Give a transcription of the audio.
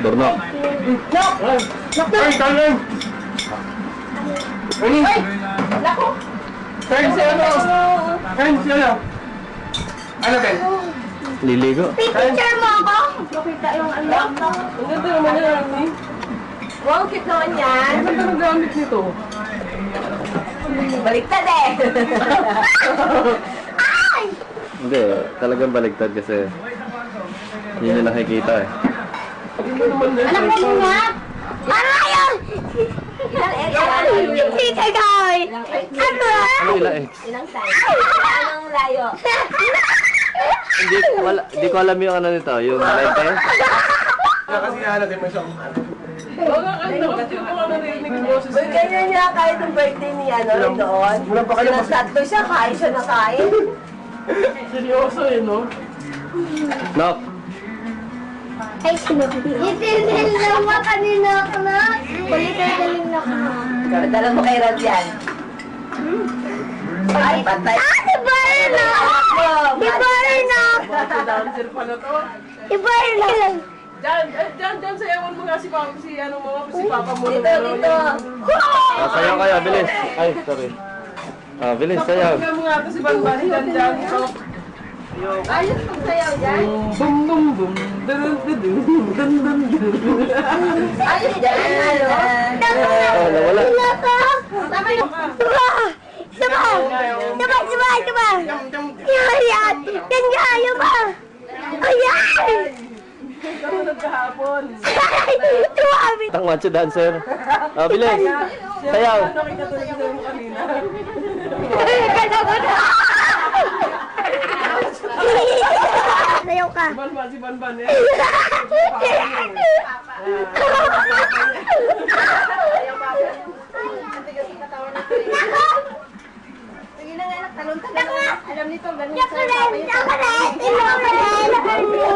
Dornok. Nok! Nok na! Ay, talong! Ay! Nako! Kain siya ano? Kain siya ano? Ano, Ben? Liligo. Picture mo ako? Makita yung ano. Ang ganda naman yan, eh. Wow, cute naman yan. Ang ganda ng gamit nito. Baliktad eh. Ay! Hindi, talagang baligtad kasi yun yung nakikita eh. Ang ganda naman yan. Anak mo nga! Ano yun? Ilang area? Tita Guy! Ano? Ano ila X? Ilang size? Anong layo? Hindi ko alam yung ano nito, yung lente. Kasi ano, di mo siya. Wala ka na, kasi yung mga narinig yung boses Uy, ganyan niya kahit yung birthday ni ano, doon. Walang pa kayo mas... Tatlo siya, kain siya na kain. Seryoso eh, no? Nok! Ay, itinil lang ba kanina ako na? Kulitin lang ako. Dala mo kay Rod yan. Ay, patay. Ah, di ba rin ako? Di ba rin ako? Dancer pala to. Di ba rin lang? Diyan, sayawan mo nga si Papa, si ano mo, si Papa mo. Dito, dito. Sayaw kayo, bilis. Ay, sorry. Bilis, sayaw. Sayaw mo nga ito si Banban, dyan. Ayos pag sayaw dyan. Bum, bum, bum. Dun, dun, dun, dun, dun, dun. Ayos dyan. Oh, nawala. Tama yung... Diba? Yan! Yan nga, yun ba? Ayan! Ikaw nagkahapon. Tuwabit! Tang macho dancer. Bilis. Sayaw. Ano kikatuloy sa mo kanina? Sayaw ka. Si Banban eh. Sige na nga, talon-talon. Alam nito, ganun Ako rin! Ako rin! Ino ko rin!